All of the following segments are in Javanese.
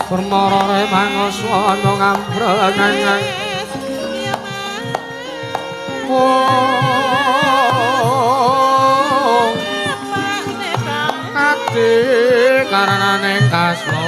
Permara mangoswana ngambrengang ati karenaning kasloce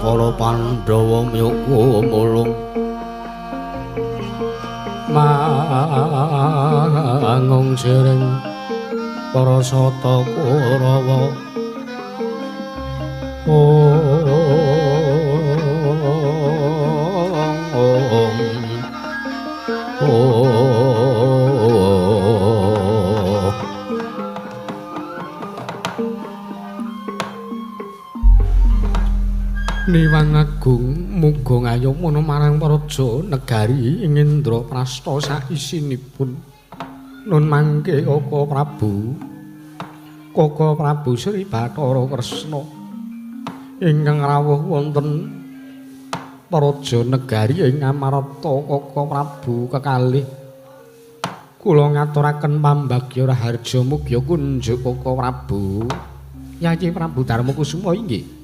para Pandhawa miyuku mulung mangung sireng para sata Kurawa Niwang Agung muga ngayomana marang praja negari ing Indraprastha saisinipun. Nun mangke Kaka Prabu Sri Bathara Kresna ingkang rawuh wonten praja negari ing Amarta Kaka Prabu kekalih kula ngaturaken pambagya raharja mugia kunjuk Kaka Prabu. Yayi Prabu Darmakusuma inggih.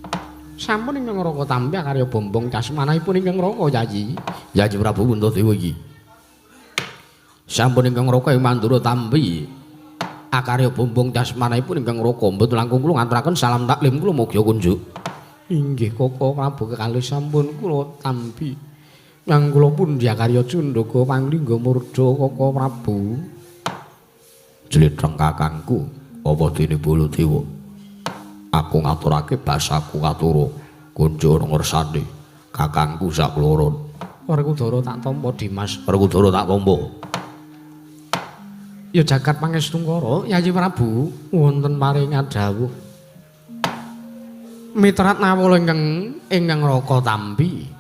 Sampun ingkang raka tampi karya bombong kasmanahipun ingkang raka Yayi. Yayi Prabu Puntadewa iki. Sampun ingkang raka ing Mandura tampi akarya bombong kasmanahipun ingkang raka mboten langkung kula ngaturaken salam taklim kula mugia kunjuk. Inggih Kaka Prabu kekalih sampun kula tampi Yang kula pundi karya Cundaka pangringga murda Koko Prabu. Jletheng kakangku, apa dene Baladewa? Aku ngaturake basaku katuru kunjuk ngersani kakangku sakloron. Werkudara tak tampa Dimas. Werkudara tak tampa. Ya jagat pangestungkara Yayi Prabu wonten paring dawuh. Mitrat nawala ingkang Raka Tampi.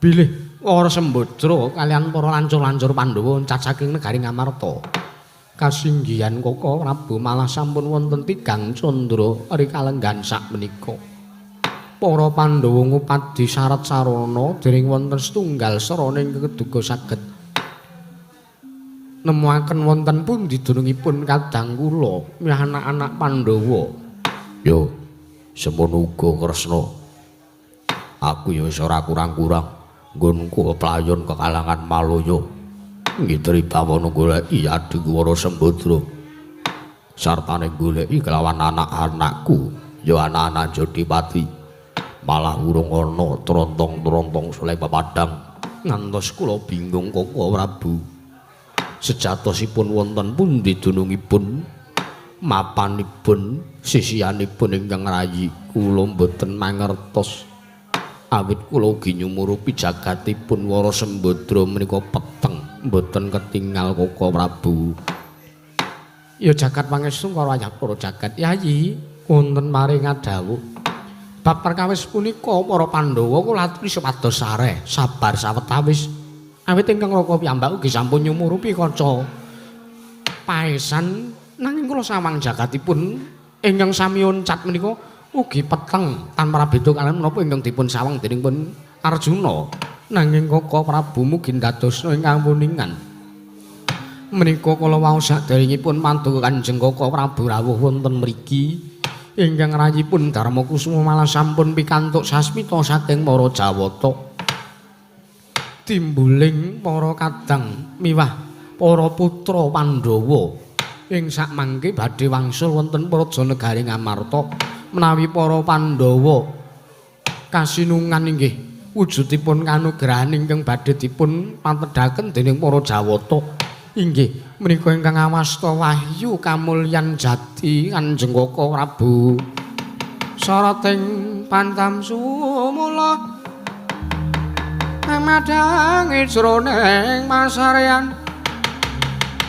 Bilih para Sembadra kalian para lancur-lancur Pandhawa oncat saking negari Ngamarta. Kasinggihan Koko Prabu malah sampun wonten tigang candra rikalenggan sakmenika. Para Pandhawa ngupadi sarat sarana dering wonten setunggal sraning keduga saged nemuaken wonten pundi dunungipun kadang kula miah anak-anak Pandhawa. Yo, semono uga Kresna. Aku ya wis ora kurang-kurang nggonku playon kekalangan Malaya. Ngitri bawana goleki Adiwara Sembadra. Sartane goleki kelawan anak-anakku, ya anak-anak Jodipati. Malah urung ana trontong-trontong soleh pepadang. Ngantos kula bingung Koko Prabu. Sejatosipun wonten pundi dunungipun? Mapanipun, sisianipun ingkang rayi kula boten mangertos. Awit kula ugi nyumurupi jagatipun Wara Sembadra menika peteng boten ketingal Koko Prabu. Ya jagat pangestungkara para jagat Yayi wonten maring dawuh. Bab perkawis punika para Pandhawa kula aturi supados sareh sabar sawetawis. Awit ingkang Raka piyambak ugi sampun nyumurupi kaca paesan nanging kula sawang jagatipun ingkang sami oncat menika ugi peteng tanpa beda kaliyan menapa ingkang dipun sawang dening pun Arjuna. Nanging Koko Prabu mugi ndadosna ingkang puningan. Menika kala wau saderengipun mantu Kanjeng Koko Prabu rawuh wonten mriki ingkang rayipun Darmakusuma malah sampun pikantuk sasmita saking para Jawata. Timbuling para kadang miwah para putra Pandhawa ing sakmangke badhe wangsul wonten praja negari Ngamarta menawi para Pandhawa kasinungan inggih wujudipun kanugrahan ingkang badhe dipun pantedhaken dening para Jawata inggih menika ingkang awasta wahyu kamulyan jati Kanjeng Koko Prabu sarating pantam sumula madangi jroning masarean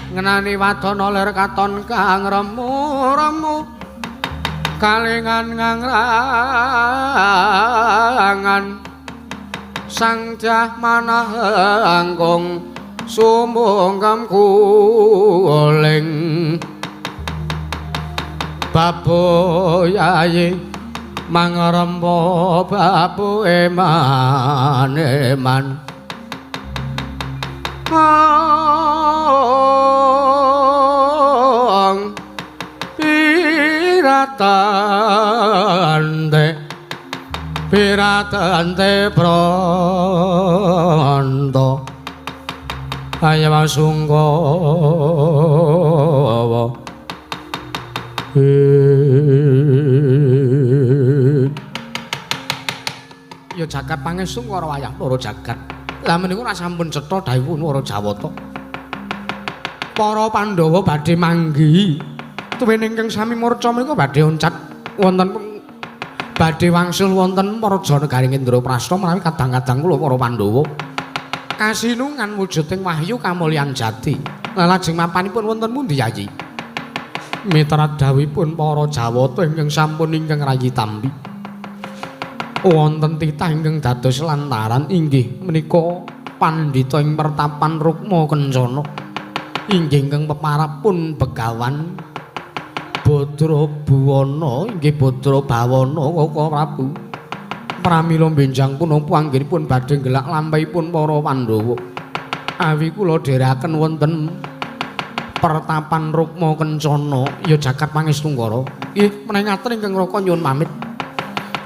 ngenani wadana lir katon kang remu-remu kalingan ngangrangan sang jah manah angkung sumungkem kuling baboyayi mangrempo babu eman piratante pronto ayam sunggawa ya jagat pangestungkara wayah para jagat. Lah menika ora sampun cetha dawuhipun para Jawata. Para Pandhawa badhe manggi tuwin ingkang sami murca menika badhe oncat wonten badhe wangsul wonten praja negari Indraprastha menawi kadang-kadang kula para Pandhawa kasinungan wujuding wahyu kamulyan jati. Lah lajeng mapanipun wonten pundi Yayi? Mitra dawuhipun para Jawata ingkang sampun ingkang rayi tampi. Wonten titah ingkang dados lantaran inggih menika pandhita ing pertapan Rukma Kencana inggih ingkang peparapun Begawan Badra Buwana inggih Badra Bawana Koko Prabu pramila benjang punapa anggenipun badhe ngelak lampahipun para Pandhawa awi kula dherekaken wonten pertapan Rukma Kencana ya jagat pangestungkara nggih menawi ngaten ingkang Raka nyuwun pamit.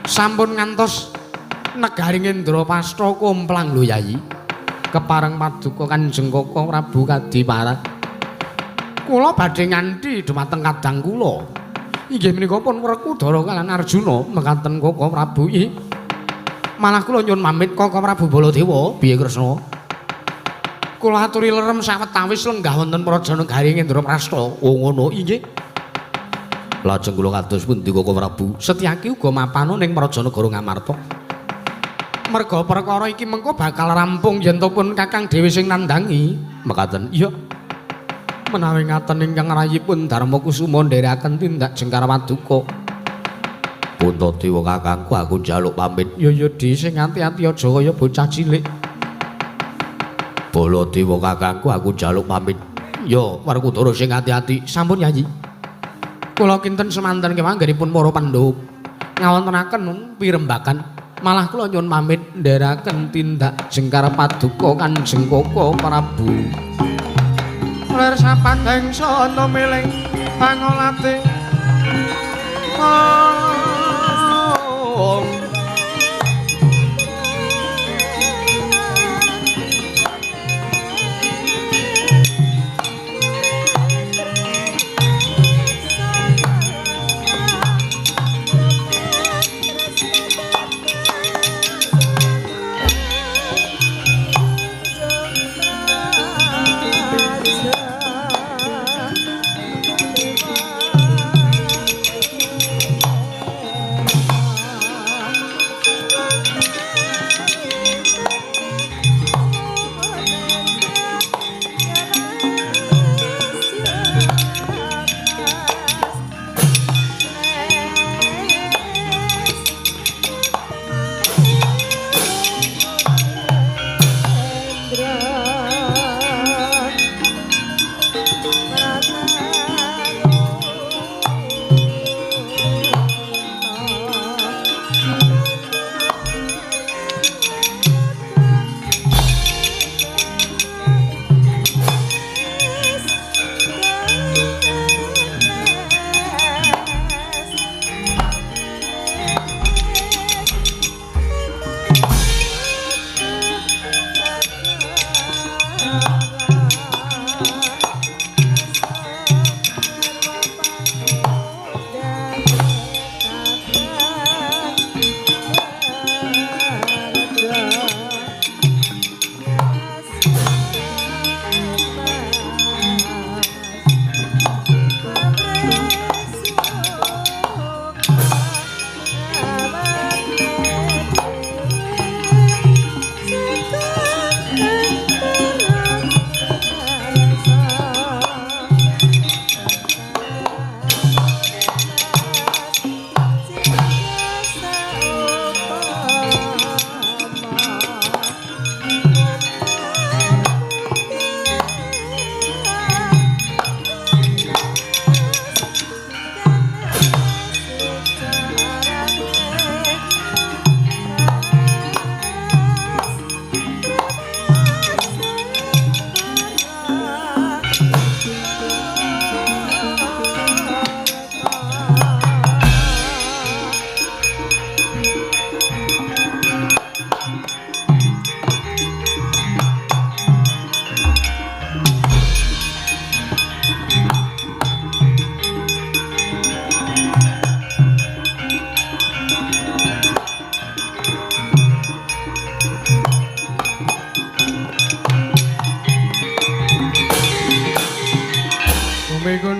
Sampun ngantos negari Indraprastha kumplang lho Yayi. Kepareng paduka Kanjeng Koko Prabu Kadiparat. Kula badhe nganthi dhumateng kadang kula. Inggih menika pun Werkudara kaliyan Arjuna mekaten Koko Prabu. Malah kula nyuwun pamit Koko Prabu Baladewa. Piye Kresna? Kula aturi lerem sawetawis lenggah wonten Praja Negari Indraprasta. Oh ngono inggih. Lajeng kula kados pundi Koko Prabu? Setyaki uga mapano ning Praja Negara Ngamarta. Merga perkara iki mengko bakal rampung yen to pun Kakang dhewe sing nandangi. Mekaten. Iya. Menawi ngaten ingkang rayipun Darma Kusuma ndherekaken tindak Jengkar Paduka. Puntadewa kakangku aku njaluk pamit. Ya Di sing ati-ati aja kaya bocah cilik. Baladewa kakangku aku njaluk pamit. Ya Werkudara sing ati-ati. Sampun Yayi. Kula kinten semanten kemanggenipun para Pandhawa ngawontenaken pirembagan. Malah kula nyuwun pamit ndherekaken tindak Jengkar Paduka Kanjeng Koko Prabu. Ler sapandhing sono miling pangolate.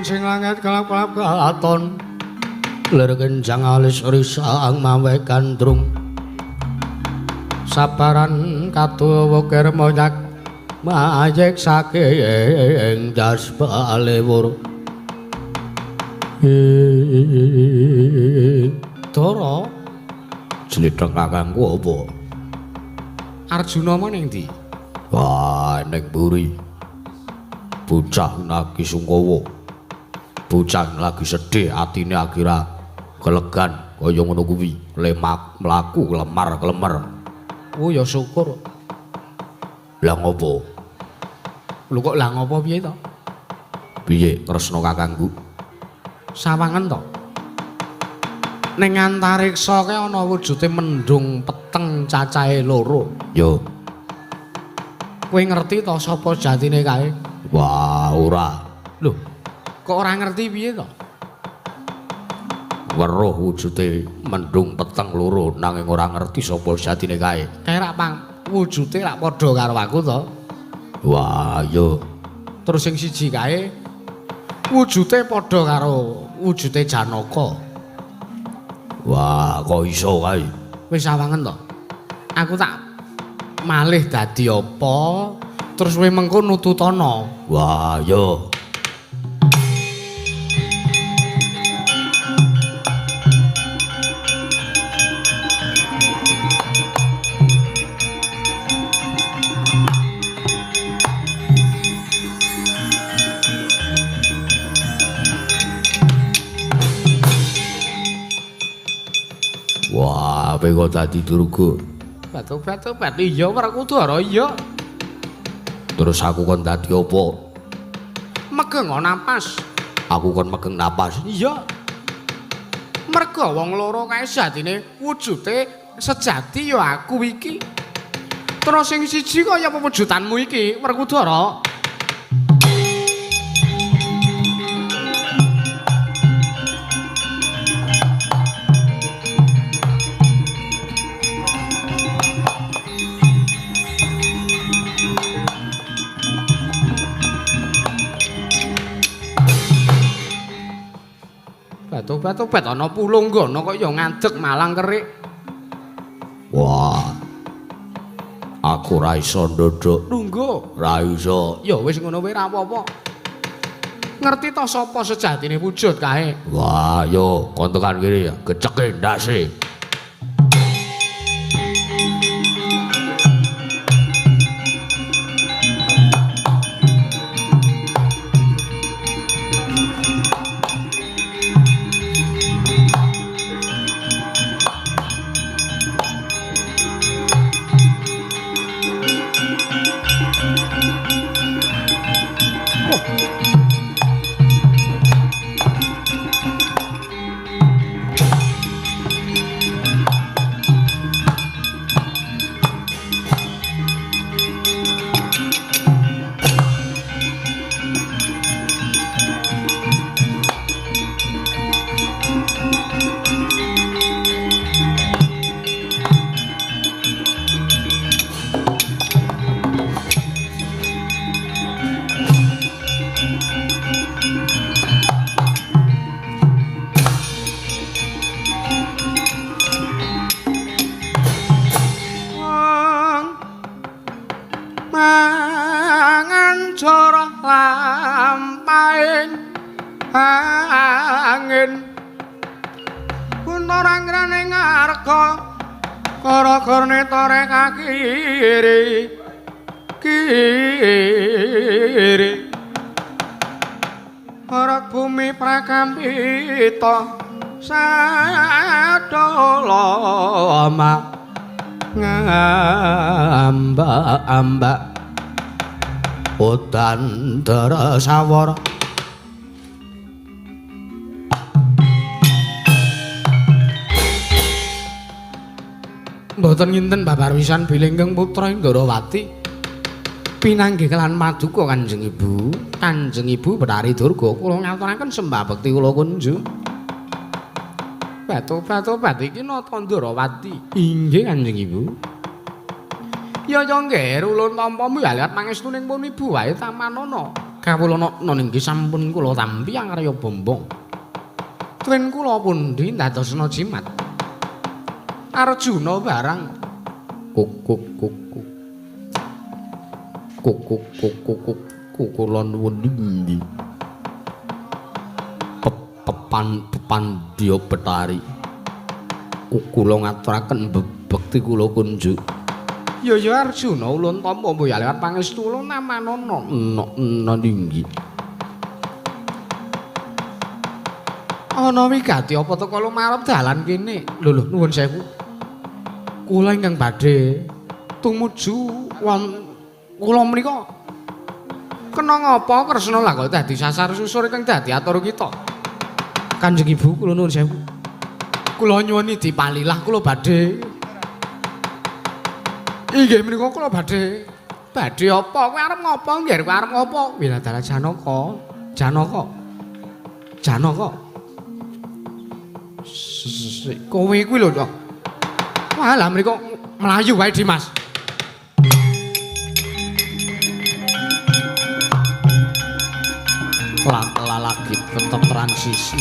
Sing langit kelap-kelap katon lir kenjang alis risang mawe gandrung sabaran katuwa kermonyak mayek saking jas balewur Dara jlethek kakangku apa Arjuna mau ning ndi wah ning mburi bocah nagi Sungkawa bocah lagi sedih atine akhirnya gelegan kaya ngono kuwi lemak mlaku kelemar-kelemar. Oh ya syukur. Lah ngopo? Lho kok lah ngopo piye to? Piye Kresna kakangku? Sawangen to. Ning antariksa kae ana wujude mendung peteng cacahe loro. Yo. Kowe ngerti to sapa jatine kae? Wah, ora. Lho, kok ora ngerti piye to? weruh wujude mendung peteng loro nanging ora ngerti sapa jatine kae. Kae rak wujude rak padha karo aku to. Wah, iya. Terus sing siji kae wujude padha karo wujude Janaka. Wah, kok iso kae? Wis sawangen to. Aku tak malih dadi apa terus kowe mengko nututana. Wah, iya. Wah, kowe kok dadi durga. Batu-batu iya Werkudara iya. Terus aku kon dadi apa? Megeng napas. Aku kon megeng napas. Iya. Merga wong loro kae jatine wujude sejati ya aku iki. Terus sing siji kaya pewujudanmu iki Werkudara. Batu-batu ana pulunggana kok ya ngadeg malang kerik. Wah. Aku ra iso ndodok. Lungguh. Ra iso. Ya wis ngono wae ra apa-apa. Ngerti to sapa sejatine wujud kae? Wah, yo kon tekan kene ya, geceke ndase. Kara-karane torek kiri ora bumi prakampita sadolama ngambak-ambak udan darasawara. Mboten nginten babar wisan bilinggeng putra Indrawati pinanggih kelan maduka Kanjeng Ibu. Kanjeng Ibu Betari Durga kula ngaturaken sembah bekti kula kunjuk. Batu-batu iki nata Indrawati. Inggih Kanjeng Ibu. Ya nggih ulun tampa miwaliat pangestuning pun Ibu wae tamanana. Kawula nona inggih sampun kula tampi angrya bombong. Tren kula pundi ndadosna jimat. Arjuna barang kula nuwun ndi pepan dia Betari kula ngaturaken bekti kula kunjuk. Ya Arjuna ulun tampa mboya lewat pangestu ulun namanana ninggi. Ana wigati apa teka lumarep dalan kene. Lho nuwun sewu. Kula ingkang badhe tumuju kula menika kena ngapa Kresna lha kok dadi sasar susur ingkang dadi atur kita. Kanjeng Ibu kula nuwun sewu. Kula nyuwun dipalilah kula badhe. Inggih menika kula badhe apa? Kowe arep ngapa? Nggih kowe arep ngapa? Wiladara Janaka. Kowe kuwi lho, Cok. Wah, lah mriko mlayu wae Dimas. Lagi tetep transisi.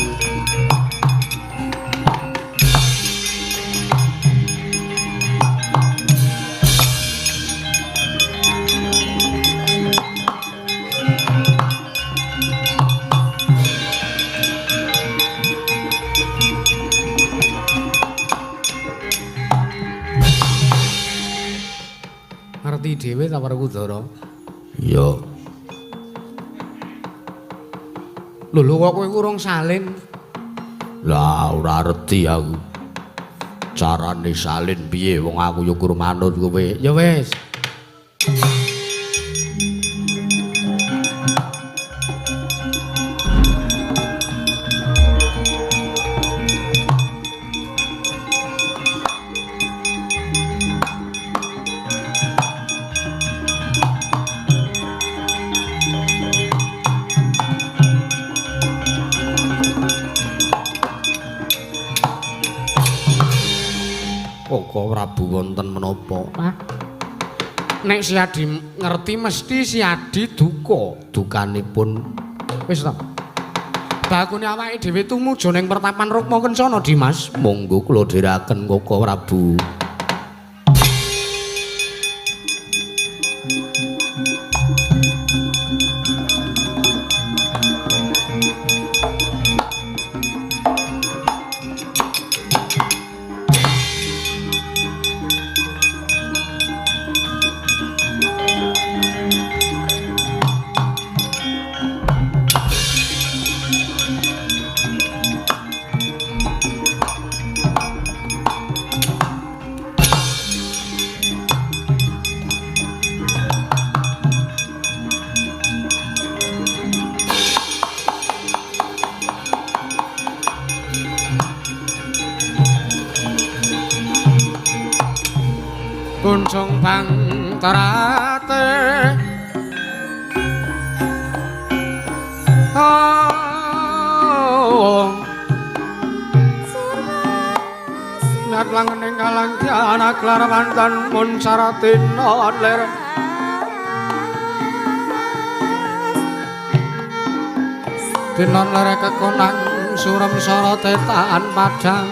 Ngerti dhewe ta Werkudara? Iya. Lho kok kowe urung salin? Lah ora ngerti aku. Carane salin piye wong aku ya kur manut kowe. Ya wis. Koko Prabu wonten menapa? Nek si Adi ngerti mesti si Adi duka. Dukanipun Wis ta. Bakune awake dhewe tumuju ning pertapan Rukma Kencana Dimas. monggo kula dherekaken Koko Prabu. Kunjung bang terate Nat langening kalangkiana klar mantan mun saratina ler Dinon ler kekonang surem sorote taan padang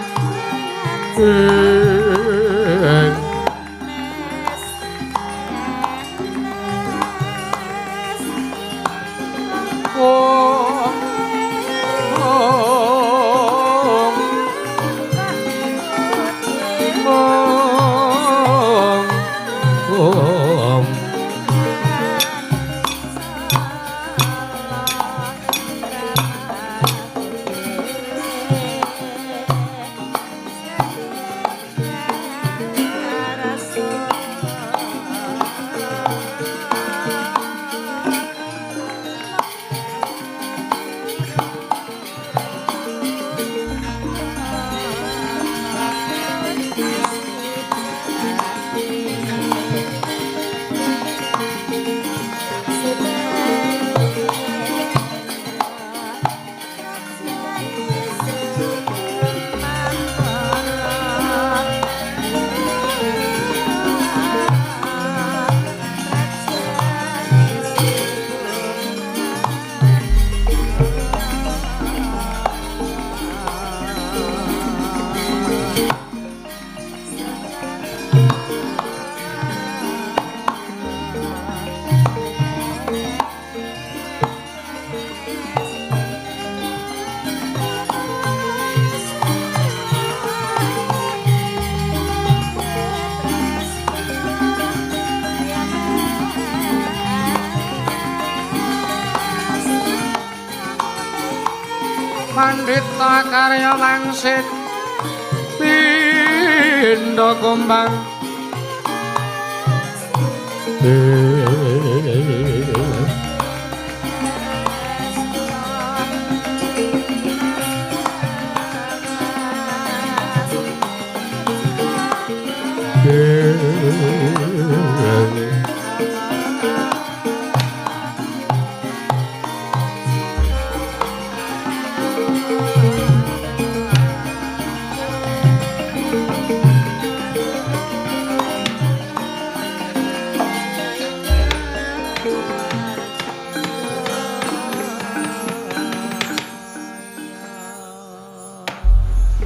Pandita karya mangsit pindha kumbang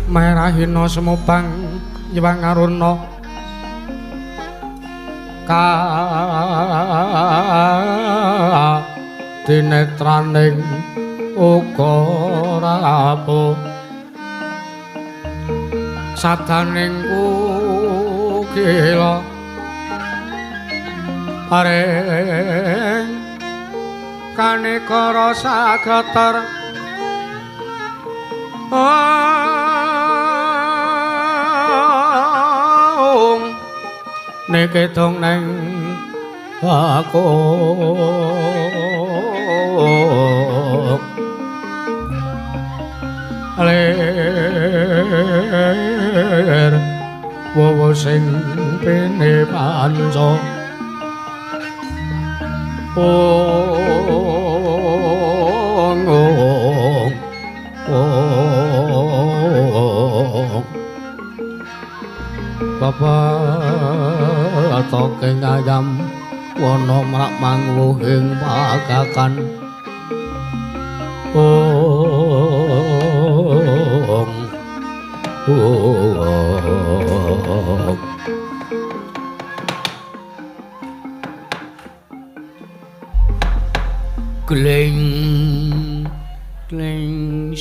merahina semubang nyewang aruna ka dinetraning uga rapuh sadaning kukila areng kanekara sageter niki dong neng aku ler wowo sing pene panca Bapak toking ayam wana mrak mangwu ing pagakan Gling gling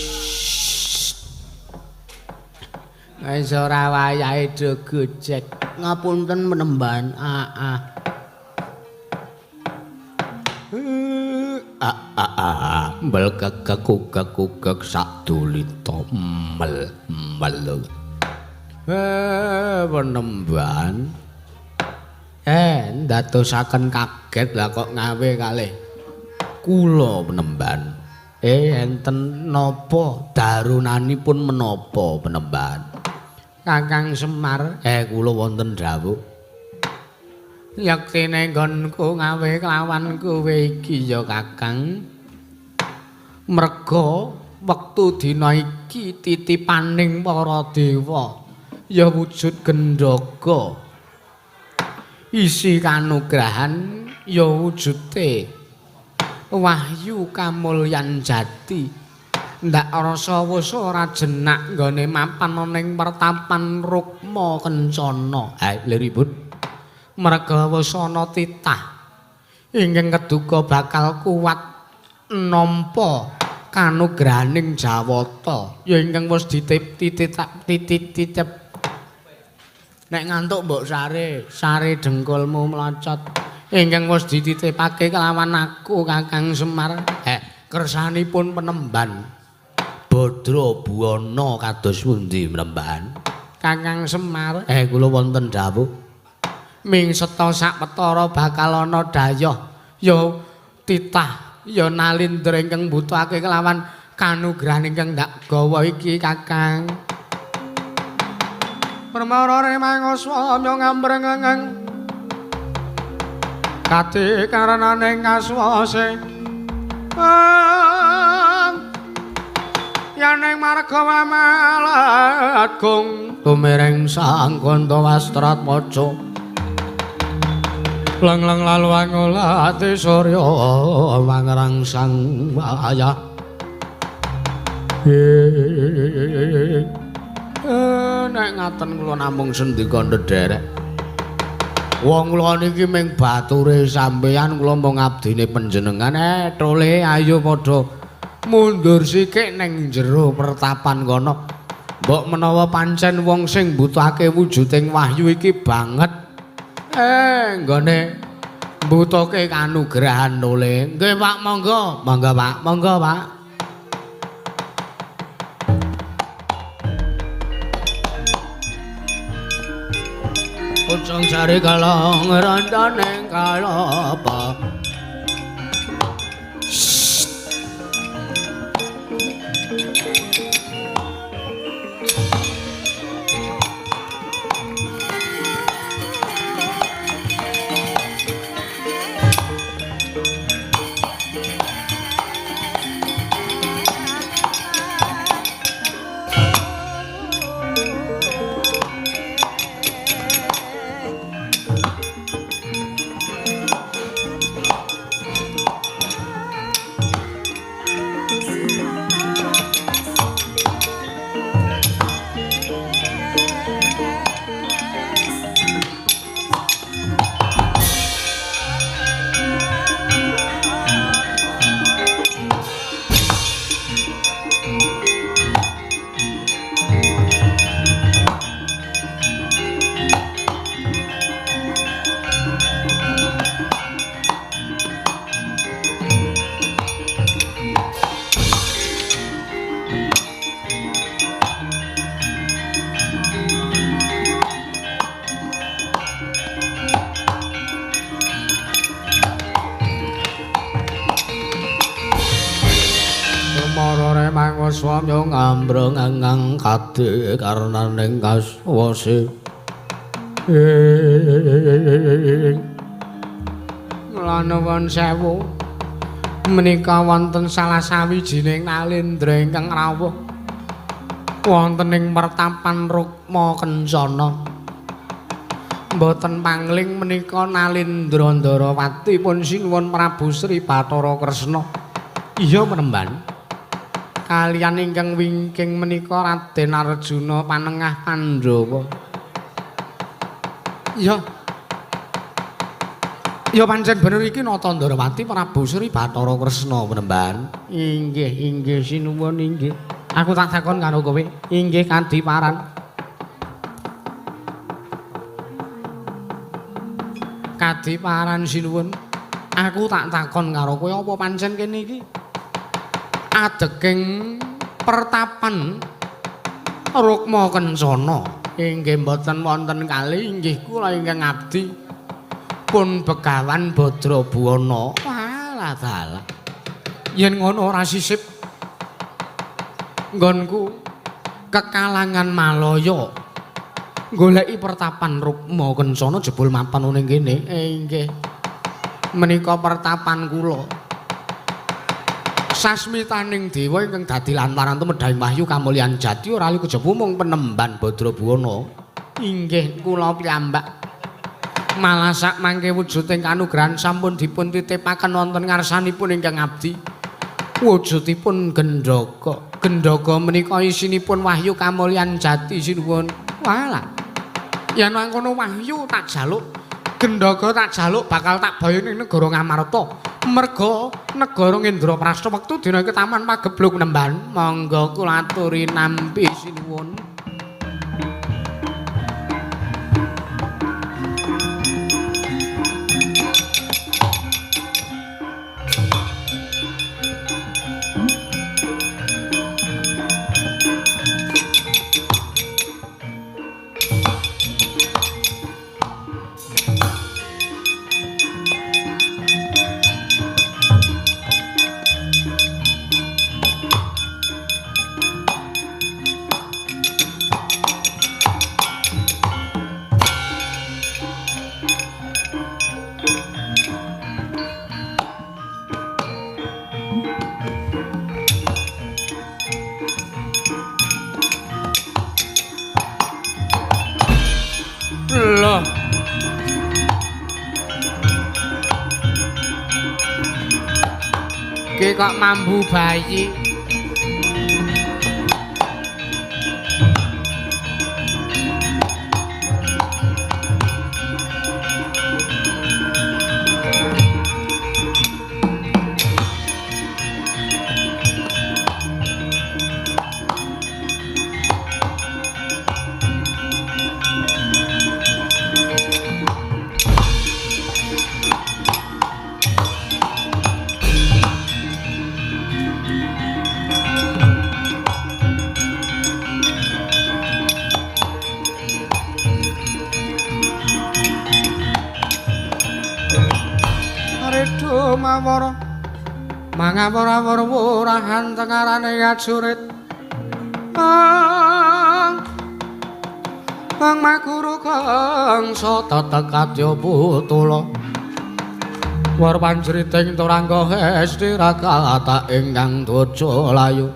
wis ora wayahe do gojek ngapunten menemban mbel gagak sak dulita mel penemban ndadosaken kaget lah kok ngawe kalih kula penemban enten napa darunanipun menapa penemban Kakang Semar kula wonten dawuh yektine nggonku ngawe kelawan kowe iki ya Kakang merga wektu dina iki titipaning para dewa ya wujud gendhaga isi kanugrahan ya wujude wahyu kamulyan jati ndak rasa wis ora jenak nggone mapan ning pertapan Rukma Kencana liripun merga wis ana titah ingkang keduga bakal kuat nampa kanugrahaning Jawata ya ingkang wis dititip nek ngantuk mbok sare dengkulmu mlocot ingkang wis dititipake kelawan aku Kakang Semar kersanipun penemban Badra Buwana kados pundi menemban Kakang Semar kula wonten dawuh ming seta sak petara bakal ana dayoh ya titah ya nalindra ingkang butuhake kelawan kanugrahan ingkang ndak gawa iki Kakang permara remang swamya ngambrengeng kate karenaning kaswase yaning marga mamalagung tumireng Sang Gantawastratmaja lang-lang laluang ulati surya mangrangsang wayah nek ngaten kula namung sendika ndederek wong kula niki ming bature sampeyan kula mung abdine panjenengan tole ayo padha mundur sithik ning jero pertapan kono mbok menawa pancen wong sing butuhake wujuding wahyu iki banget nggone mbutuhke kanugrahan tole nggih Pak monggo Pak Pucung sari kalong randaning kalapa swamya ngambreng ngang kadhe karnaning kaswase lan nuwun sewu menika wonten salah sawijining nalendra ingkang rawuh wonten ing pertapan Rukma Kencana mboten pangling menika Nalendra Ndarawati pun sinuwun Prabu Sri Bathara Kresna iya menemban kaliyan ingkang wingking menika Raden Arjuna Panengah Pandhawa iya pancen bener iki Nata Ndarawati Prabu Sri Bathara Kresna menemban inggih sinuwun inggih aku tak takon karo kowe inggih Kadiparan sinuwun aku tak takon karo kowe apa pancen kene iki adeging pertapan Rukma Kencana inggih mboten wonten kalih inggih kula ingkang abdi pun Begawan Badrabuana walah dalah yen ngono ora sisip nggonku kekalangan Malaya goleki pertapan Rukma Kencana jebul mapan ning kene inggih menika pertapan kula sasmitaning dewa ingkang dadi lantaran tumedhahing wahyu kamulyan jati ora liya kejaba mung Penemban Badrabuana inggih kula piyambak malah sak mangke wujuding kanugrahan sampun dipun titipaken wonten ngarsanipun ingkang abdi wujudipun Gendhaga menika isinipun wahyu kamulyan jati sinuwun walah yen mangkono wahyu tak jaluk Gendhaga tak jaluk bakal tak bayo ning negara Ngamarta merga negara Ngendraprasta wektu dina iki taman pagebluk Nemban monggo kula aturi nampi sinuwun kok mambu bayi mangapura wurahan tengarane ajurit Kang makuru kangsa tetek kadya putula war panjriting turangga hesti rakata ingkang dojo layu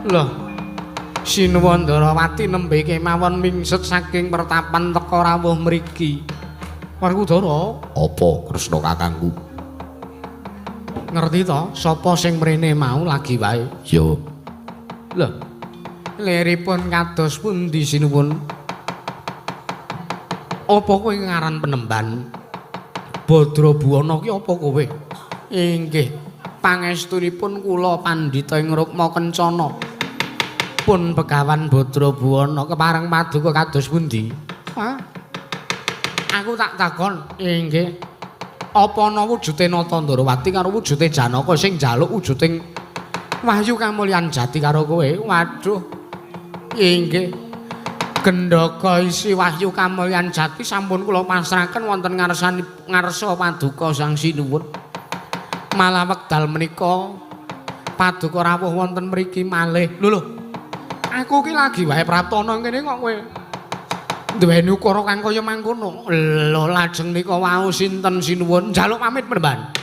lho sinuwun Ndarawati nembe kemawon mingset saking pertapan teka rawuh mriki Werkudara apa Kresna kakangku ngerti to sapa sing mrene mau lagi wae ya lho liripun kados pundi sinuwun apa kowe ngaran Penemban Badrabuana ki apa kowe inggih pangestunipun kula pandhita ing Rukma Kencana pun Begawan Badrabuana kepareng paduka kados pundi aku tak takon inggih apa ana wujude Nata Ndarawati karo wujude Janaka sing njaluk wujuding wahyu kamulyan jati karo kowe waduh inggih Gendhaga isi wahyu kamulyan jati sampun kula pasrahaken wonten ngarsa paduka Sang Sinuwun Malah wekdal menika paduka rawuh wonten mriki malih. Lho. Aku ki lagi wae praptana kene kok kowe duweni ukara kang kaya mangkono. Lho lajeng nika wau sinten sinuwun njaluk pamit Mremban.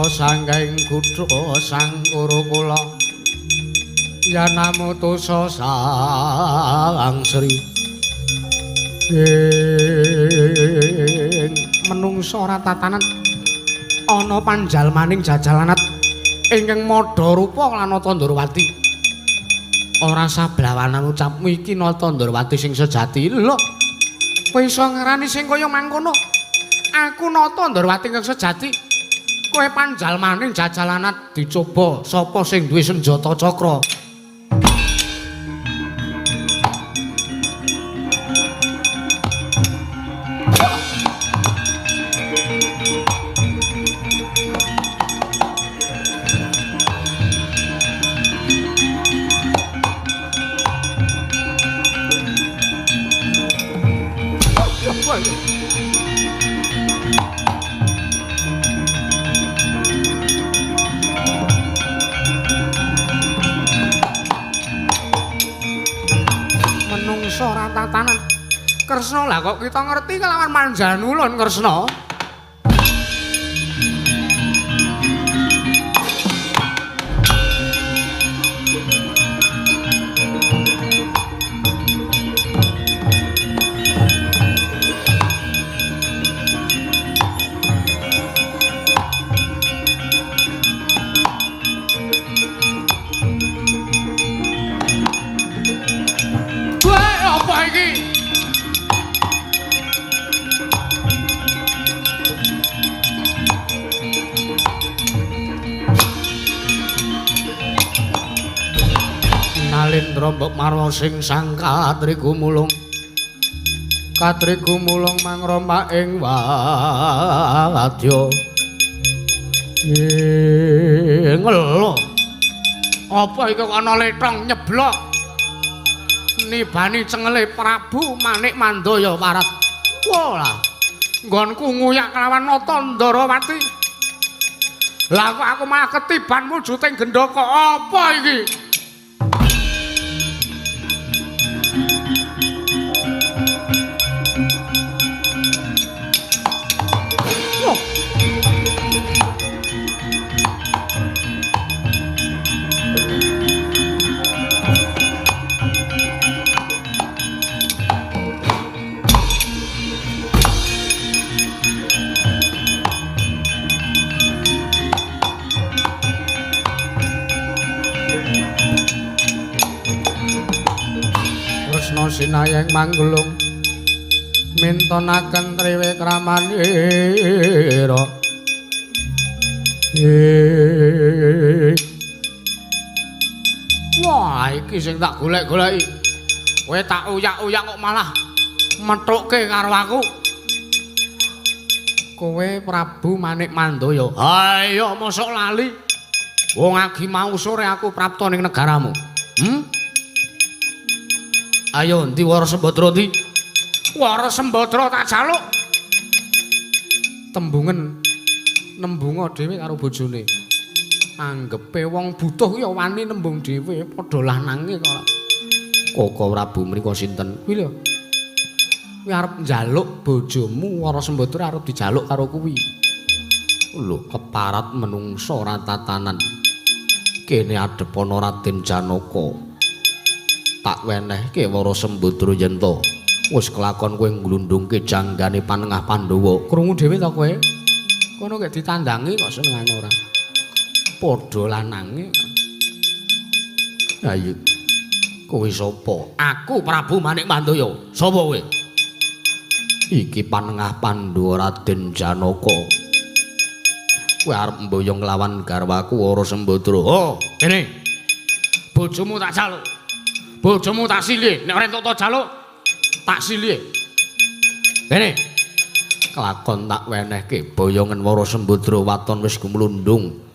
Sanggaing kutha sang Kurukula yanamutusa sang Sri menungsa ratatanan ana panjalmaning jajalanat ingkang madha rupa lan Tandrawati ora sablawanan ucapmu iki Tandrawati sing sejati lho kowe iso ngarani sing kaya mangkono aku Tandrawati kang sejati kowe panjalmaning jajalanat dicoba sapa sing duwe senjata cakra tatanan Kresna lah kok kita ngerti kelawan Manjanulun Kresna Rombok marwa sing sang Katri Gumulung mangroma ing wadya ngelo apa iku ana letong nyeblok nibani cengele Prabu Manik Mandaya Warat wala nggonku nguyak kelawan Tandrawati lah kok aku malah ketiban wujuding gendaka apa iki Sinayeng manggulung mintonaken triwe kramanira wah iki sing tak golek-goleki kowe tak uyak-uyak kok malah methuke karo aku kowe Prabu Manik Mandaya ayo mosok lali wong agi mau sore aku prapta ning negaramu ayo ndi Wara Sembadra ndi? Wara Sembadra tak jaluk. Tembungen nembunga dhewe karo bojone. Anggepe wong butuh ya wani nembung dhewe padha lanange kok. Koko Prabu mriko sinten? Kuwi lho. Kuwi arep njaluk bojomu Wara Sembadra arep dijaluk karo kuwi. Lho, keparat menungso ora tatanan. Kene adhep ana Raden Janaka. Tak wenehke Wara Sembadra yen to wis kelakon kowe nglundhungke janggane panengah Pandhawa. Krungu dhewe to kowe? Kono gek ditandangi kok senengane ora. Padha lanange. Ayo. Kowe sapa? Aku Prabu Manik Mandaya. Sapa kowe? Iki panengah Pandhawa Raden Janaka. Kowe arep mboyong nglawan garwaku Wara Sembadra. Oh, kene. Bojomu tak jaluk. Bojomu tak silih. Nek ora entuk jaluk, tak silih. Kene. Kelakon tak wenehke boyongan Wara Sembadra waton wis gumlundung.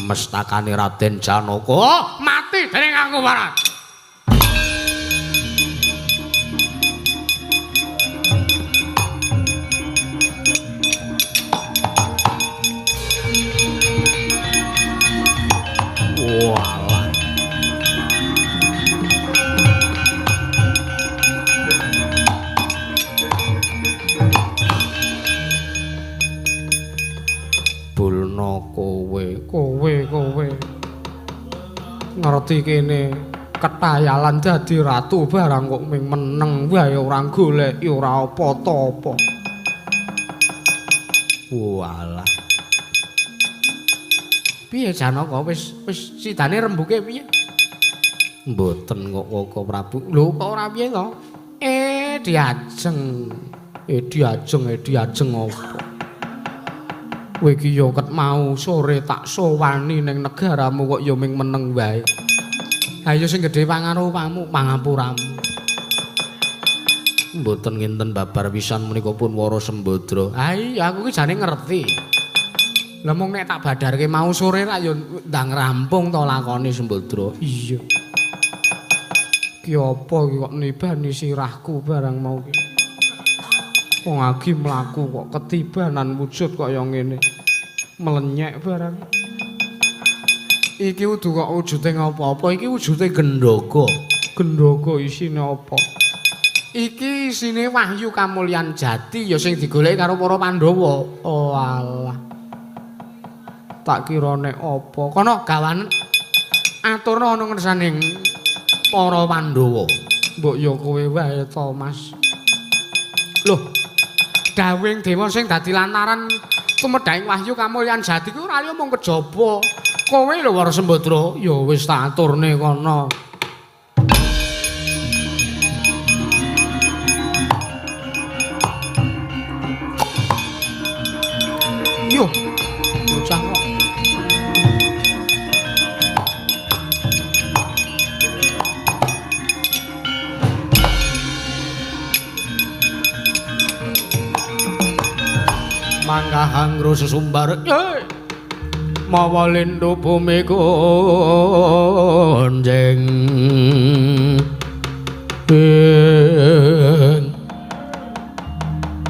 Mestakane Raden Janaka. Oh, mati dening aku parat. Walah. Bulna kowe ngerti kene ketayalan dadi ratu barang kok ming meneng wae ora goleki ora apa-apa. Walah. Piye Janaka wis sidane rembuke piye? Mboten kok Koko Prabu. Lho kok ora piye to? Diajeng apa? Kowe iki ya ket mau sore tak sowani ning negaramu kok ya ming meneng wae. Ha ya sing gedhe pangarupamu, pangapuramu. Mboten nginten babar pisan menika pun Wara Sembadra. Ha iya aku ki jane ngerti. Lah mung nek tak badarke mau sore ra ya ndang rampung to lakone Sembadra. Iya. Ki apa ki kok nibani sirahku barang mau ki. Wong agi mlaku kok ketibanan wujud kaya ngene. Melenyek barang. Iki kudu kok wujude ngopo-apa? Iki wujude gendhaga. Gendhaga isine apa? Iki isine wahyu kamulyan jati ya sing digoleki karo para Pandhawa. Oh alah. Tak kira nek apa. Kono gawan aturna ana ngersaning para Pandhawa. Mbok ya kowe wae to, Mas. Loh, dawing dewa sing dadi lantaran tumedhaing wahyu kamulyan jati ku ora liya mung kejaba. Kowe lho Wara Sembadra, ya wis tak aturne kono. Yo, bocah kok. Manggahang sesumbar mawa lindhu bumi gonjeng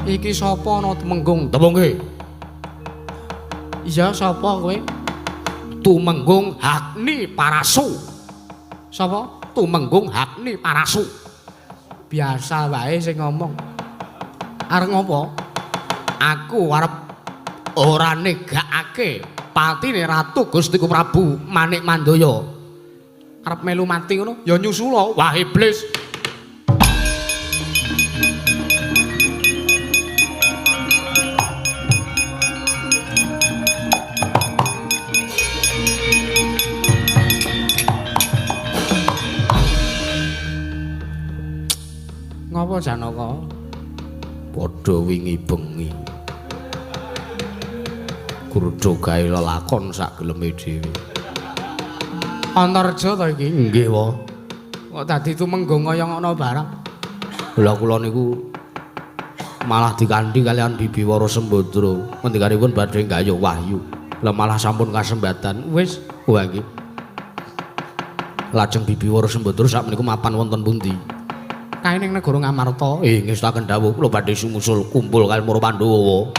iki sapa ana Temenggung Temungke? Iya sapa kowe? Tumenggung Hakni Parasu. Sapa? Tumenggung Hakni Parasu. Biasa wae sing ngomong. Arep ngopo? Aku arep ora negakake patine Ratu Gustiku Prabu Manik Mandaya. Arep melu mati ngono ya nyusula. Wah iblis. Ngapa Janaka? Padha wingi bengi. Kurda gawe lelakon sak geleme dhewe. Antarja ta iki? Nggih, Wa. Kok dadi Tumenggung kaya ngono barang. Lha kula niku malah dikanthi kalian Bibi Wara Sembadra. Ngendikanipun badhe gayuh wahyu. Lah malah sampun kasembatan. Wis, wa nggih. Lajeng Bibi Wara Sembadra sakmenika mapan wonten pundi? Kae ning negara Ngamarta. Ngestaken dawuh kula badhe sumusul kumpul kaliyan para Pandhawa.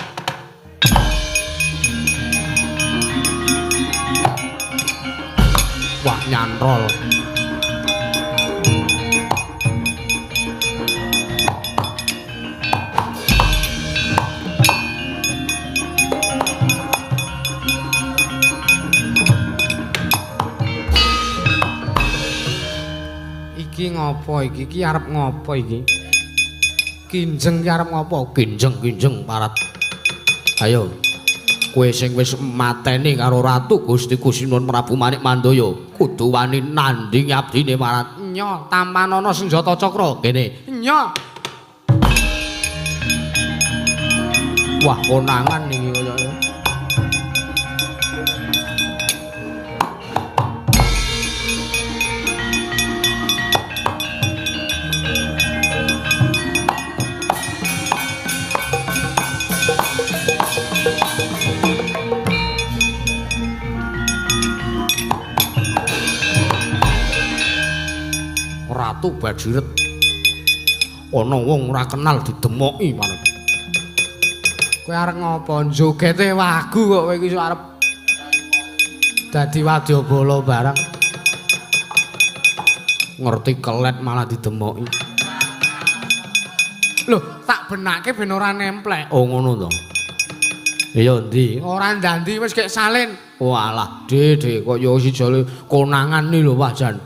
Wah nyantrol. Iki ngopo iki? Iki arep ngopo iki? Kinjeng ki arep ngopo? Kinjeng parat. Ayo. Kowe sing wis mateni karo Ratu Gusti Kusinuwun Prabu Manik Mandaya kudu wani nandhing abdine parat. Nya, tampanana senjata cakra kene. Nya. Wah, konangan iki kaya. Ratu Bajiret ana wong ora kenal didemoki manut. Kowe arep ngopo njogete wagu kok kowe iki iso arep dadi wadyabala barang. Ngerti kelet malah didemoki. Lho, tak benake ben ora nemplek. Oh ngono to. Iya ndi? Ora ndandi wis kek salin. Walah, Dek, kok ya sijole konangan ni lho Pak Jan.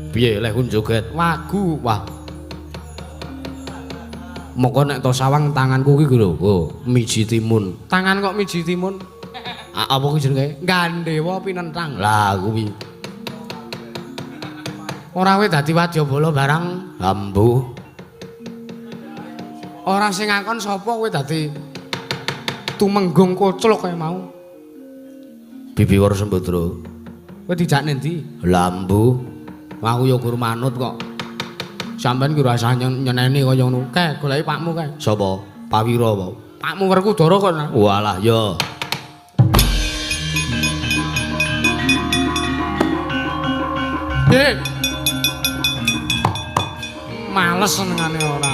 Piye leh kun joget wagu wah moko nek to sawang tanganku iki lho oh miji timun tangan kok miji timun apa ku jenenge gandewa pinenthang lah kuwi ora kowe dadi wadyabala barang ambu ora sing ngakon sapa kowe dadi tumenggung koclok kaya mau Bibiwara Sembadra kowe dijak nendi lambu aku ya guru manut kok. Sampeyan ki rasa nyeneni kaya ngono. Kae goleki pakmu kae. Sapa? Pawira apa? Pakmu Werkudara kok. Walah ya. Males senengane ora.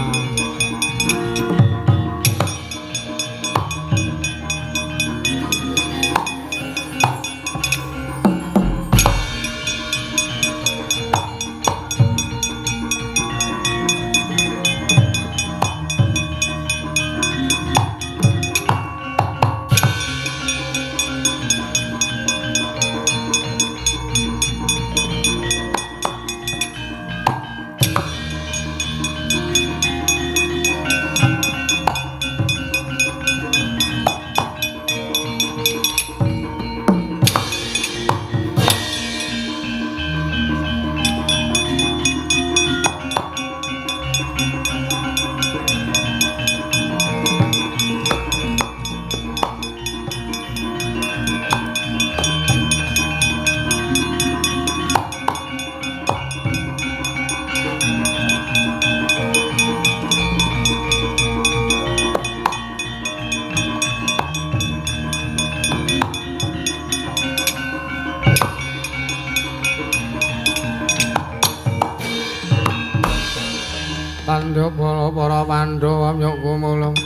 Pandhawa para Pandhawa nyuk kumulung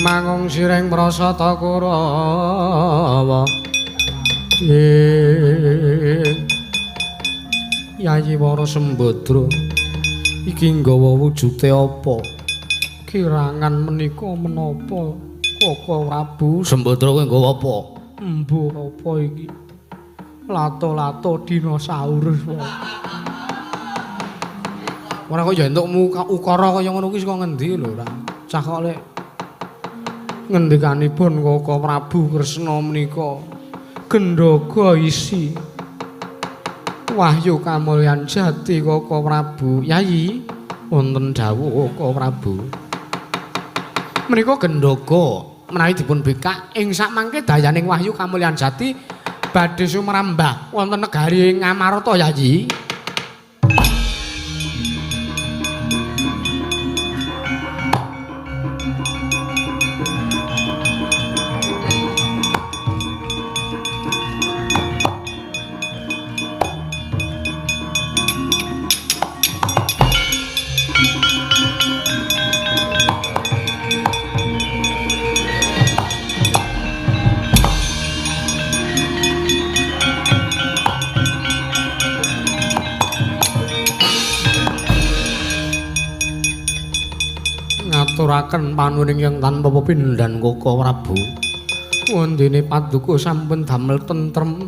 mangung sireng prasata Kurawa Yayi Wara Sembadra iki nggawa wujude apa kirangan menika menapa Koko Prabu Sembadra kowe nggawa apa embuh apa iki lato-lato dinosaurus ora kok ya entuk ukara kaya ngono kuwi saka ngendi lho ora. Cah kok lek ngendikanipun Koko Prabu Kresna menika gendhaga isi wahyu kamulyan jati Koko Prabu. Yayi wonten dawuh Koko Prabu. Menika gendhaga menawi dipun bikak ing sakmangke dayaning wahyu kamulyan jati badhe sumrambah wonten negari Ngamarta Yayi. ngaturaken panuwun ingkang tanpa pepindhan Koko Prabu. Wondene paduka sampun damel tentrem.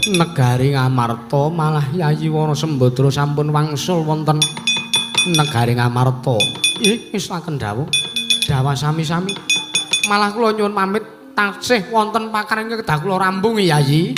Negari Ngamarta malah Yayi Wana Sembadra sampun wangsul wonten negari Ngamarta. Wis saken dawuh. Dawa sami-sami. Malah kula nyuwun pamit taksih wonten pakaring kedah kula rambung Yayi.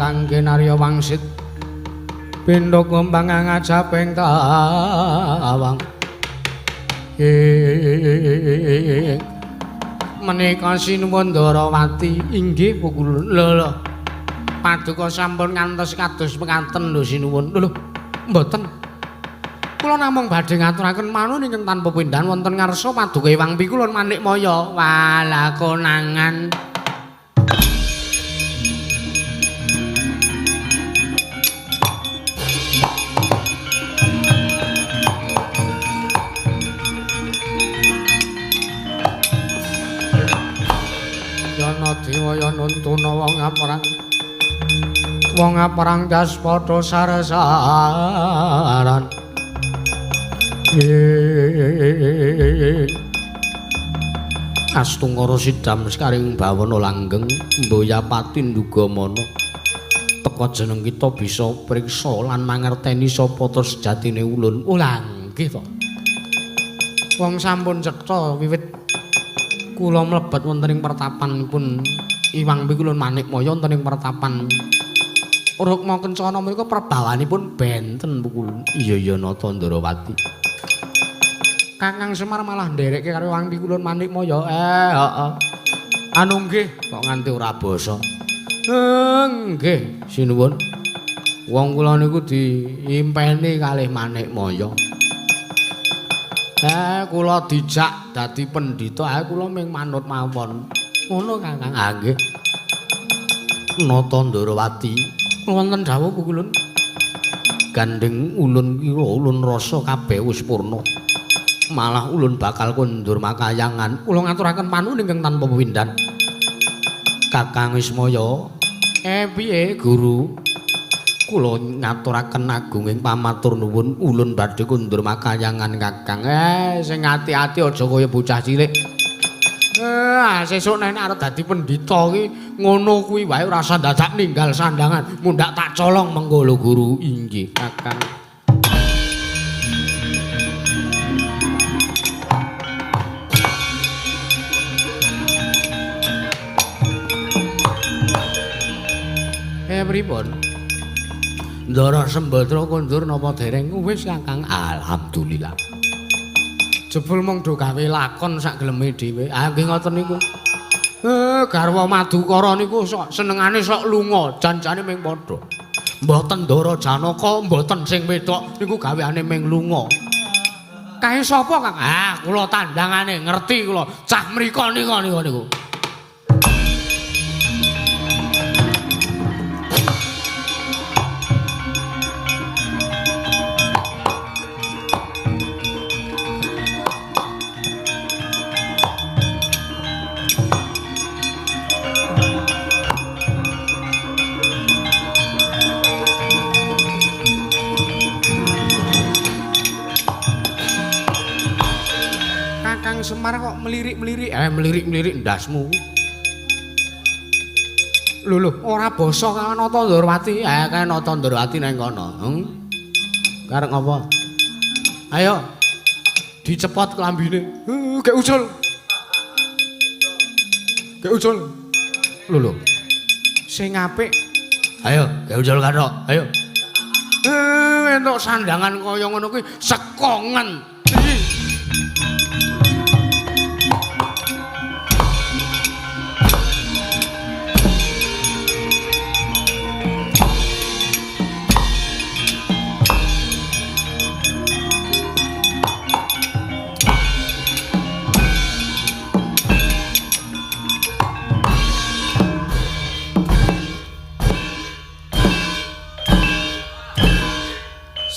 Kangge narya wangsit pindha kembang ngajaping tawang menika sinuwun Ndarawati inggih pukul lho paduka sampun ngantos kados mekaten lho sinuwun lho mboten kula namung badhe ngaturaken manun ingkang tanpa pindhan wonten ngarsa paduka Hyang Pikulun Manikmaya walah konangan Diwaya nuntuna wong aprang jas padha saresaran Astungara sidam sekaring bawana langgeng Mboyapati Ndugamana teka jeneng kita bisa priksa lan mangerteni sapa to sejatine ulun ulang nggih to wong sampun cetha wiwit kula mlebet wonten ing pertapanipun Hyang Pikulun Manikmaya wonten ing pertapan Rukma Kencana menika perbawanipun benten pukul iya nata Ndarawati Kakang Semar malah nderekke karo Hyang Pikulun Manikmaya heeh anu nggih kok nganti ora basa nggih sinuwun wong kula niku diimpeni kalih Manikmaya kula dijak dadi pendhita, kula ming manut mawon. Ngono Kakang. Nggih. Nata Ndarawati. Wonten dawuh Kulun. Gandeng ulun kira ulun rasa kabeh wis purna. Malah ulun bakal kondur makayangan. Kula ngaturaken panuwun ingkang tanpa pepindhan. Kakang Wismaya. Piye, Guru? Kula ngaturaken agunging pamatur nuwun ulun badhe kundur makayangan Kakang. Sing ati-ati aja kaya bocah cilik. Sesuk nek arep dadi pendhita ki ngono kuwi wae ora usah dadak ninggal sandangan. Mundhak tak colong mengko lho Guru. Inggih, Kakang. Pripun? Ndara Sembadra kondur napa dereng wis Kakang alhamdulillah. Jebul mung do gawe lakon sak geleme dhewe. Nggih ngoten niku. Garwa Madukara niku sok senengane sok lunga, janjane ming padha. Mboten Ndara Janaka, mboten sing wedok niku gaweane ming lunga. Kae sapa Kang? Kula tandangane ngerti kula. Cah mriko niku. Semar kok melirik-melirik ndasmu. Lho, ora basa kan Nata Ndorowati. Kae Nata Ndorowati nang kono. Karep apa? Ayo. Dicepot klambine. Gek ucul. Gek ucul. Lho. Sing apik. Ayo, gek ucul kathok. Ayo. Entuk sandangan kaya ngono kuwi sekongen.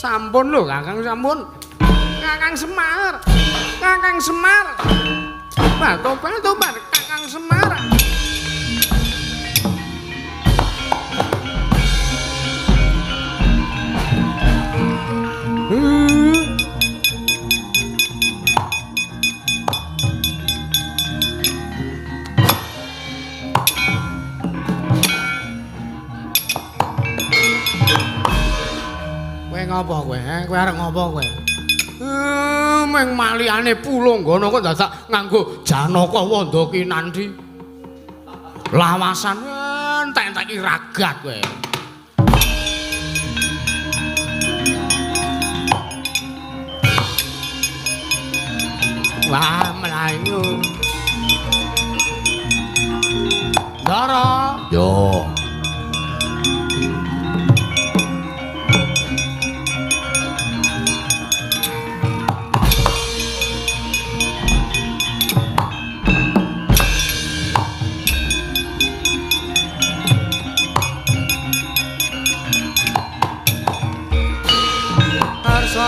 Sampun lho Kakang sampun. Kakang Semar. Kakang Semar. Tobat Kakang Semar. Ngopo kowe? Kowe arep ngopo kowe? Meng maliyane Pulanggana kok dadak nganggo Janaka Wanda Kinanthi. Lawasan entek-enteki ragat kowe. Wah, mlayu. Ndara. Yo.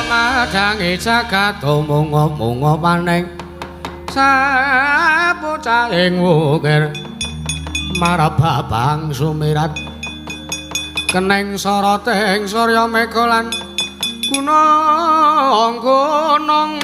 Madangi jagat mungo-mungo paning sapucahing wukir marababang sumirat keneng soroting surya mega lan gunung-gunung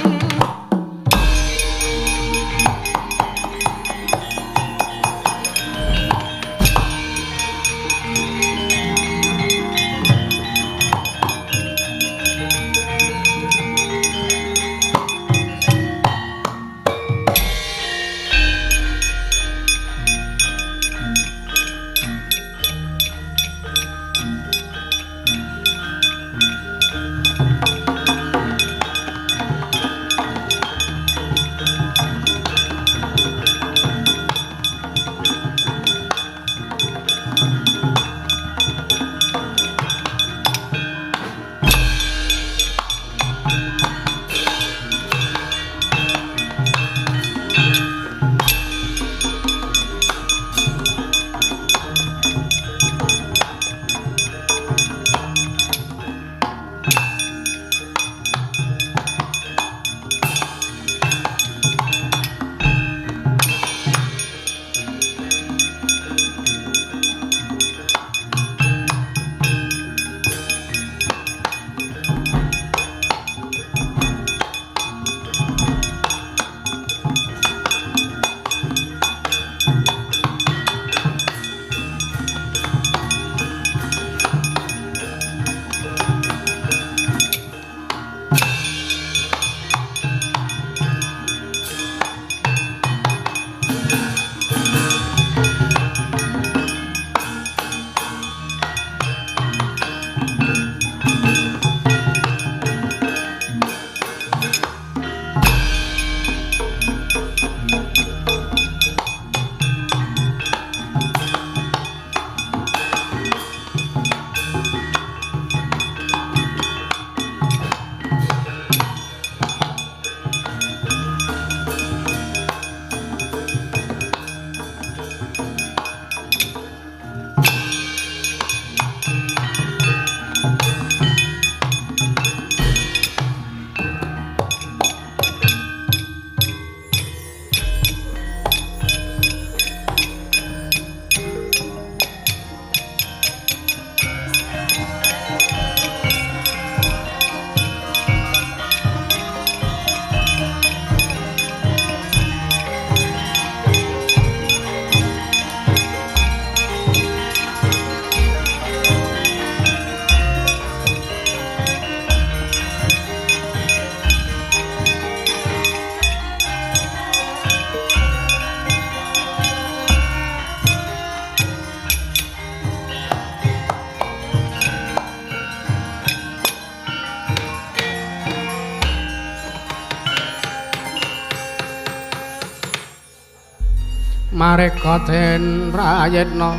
mareka den prayitna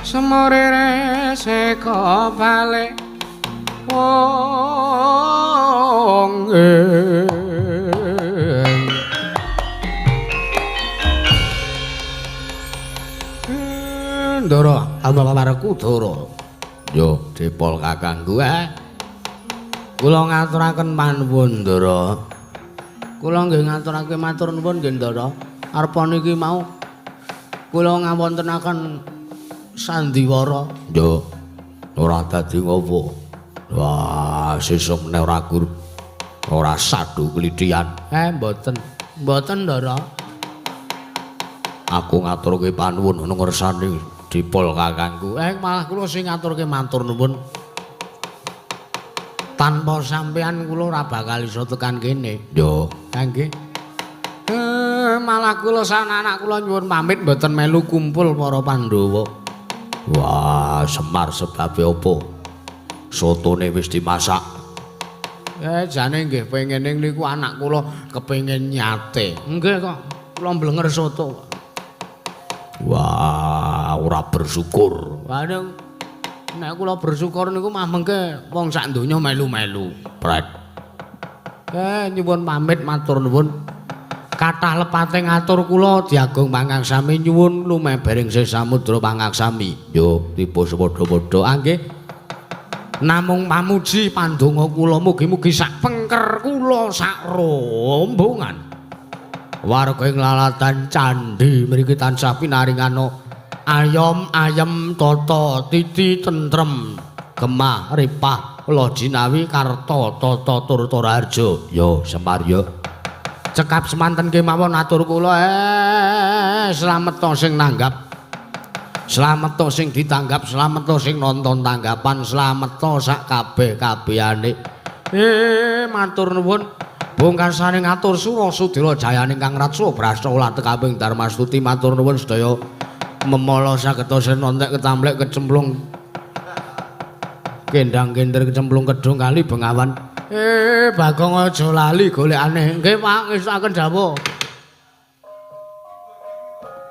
semorere seka balik wong Ndara amarku Dara yo dipol kakangku kula ngaturaken panuwun Ndara kula nggih ngaturake matur nuwun nggih Ndara arepa niki mau kula ngawontenaken sandiwara yo ora dadi ngopo wah sesuk nek ora gur ora sadu klithian mboten Ndara aku ngaturke panuwun ana ngersane dipol kakangku malah kula sing ngaturke matur nuwun tanpa sampean kula ora bakal iso tekan kene yo nggih malah kula sanak kula nyuwun pamit mboten melu kumpul para Pandhawa wah Semar sebabe apa sotone wis dimasak jane nggih pengene niku anak kula kepengin nyate nggih kok kula mblenger soto wah ora bersyukur waduh nek kula bersyukur niku mah mengke wong sak donya melu-melu pret nyuwun pamit matur nuwun kathah lepate ngatur kula Diagung Pangaksami nyuwun lumebering Sesamudra Pangaksami yo tiba padha-padha nggih namung pamuji pandonga kula mugi-mugi sak pengker kula sak rombongan warga ing lalatan candhi mriki tansah pinaringana ayom ayem tata titi tentrem gemah ripah kula jinawi karta tata turta raharja yo Semar yo cekap semanten kemawon atur kula slamet to sing nanggap slamet to sing ditanggap slamet to sing nonton tanggapan slamet to sak kabeh-kabehane matur nuwun bungkasane ngatur sura sudira jayaning Kang Ratsa Brasta latih kaping Darmastuti matur nuwun sedaya memala sageta sena entek ketamlek kecemplung kendang kender kecemplung kedung kali Bengawan Bagong aja lali golekane nggih Pak ngesaken dawuh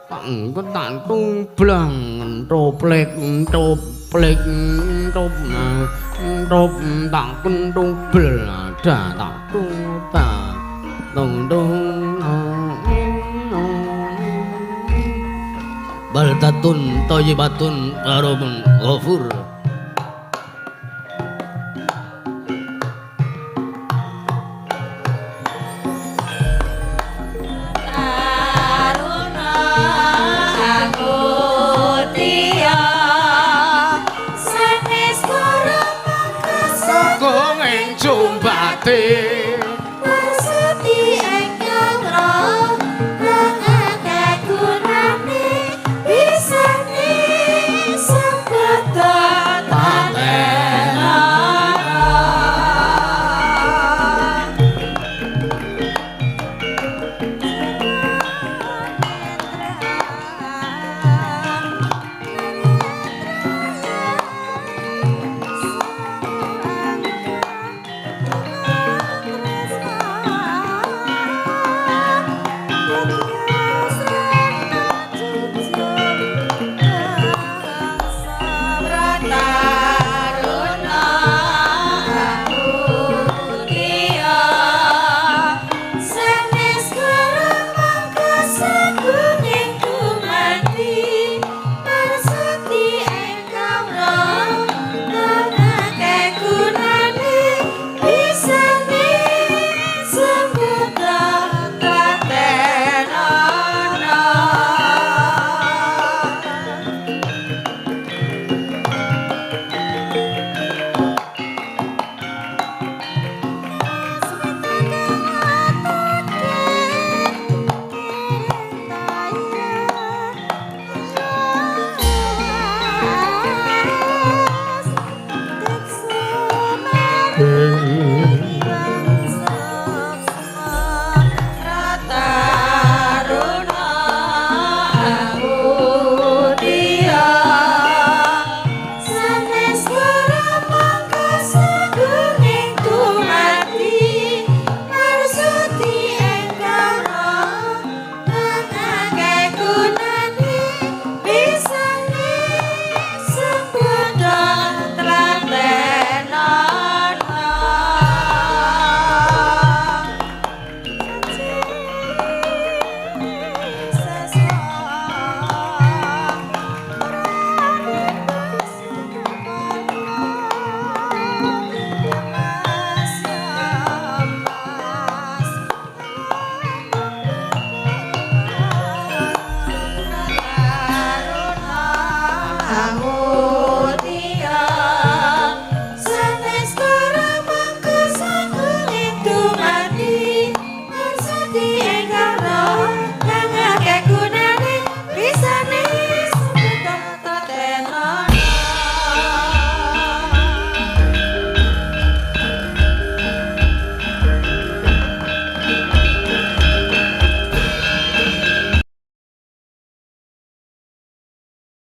Pak tak tumblang toplek toplek top top tak tumbel ada tak tuta tung tung baltatun toyibatun arabun ghafur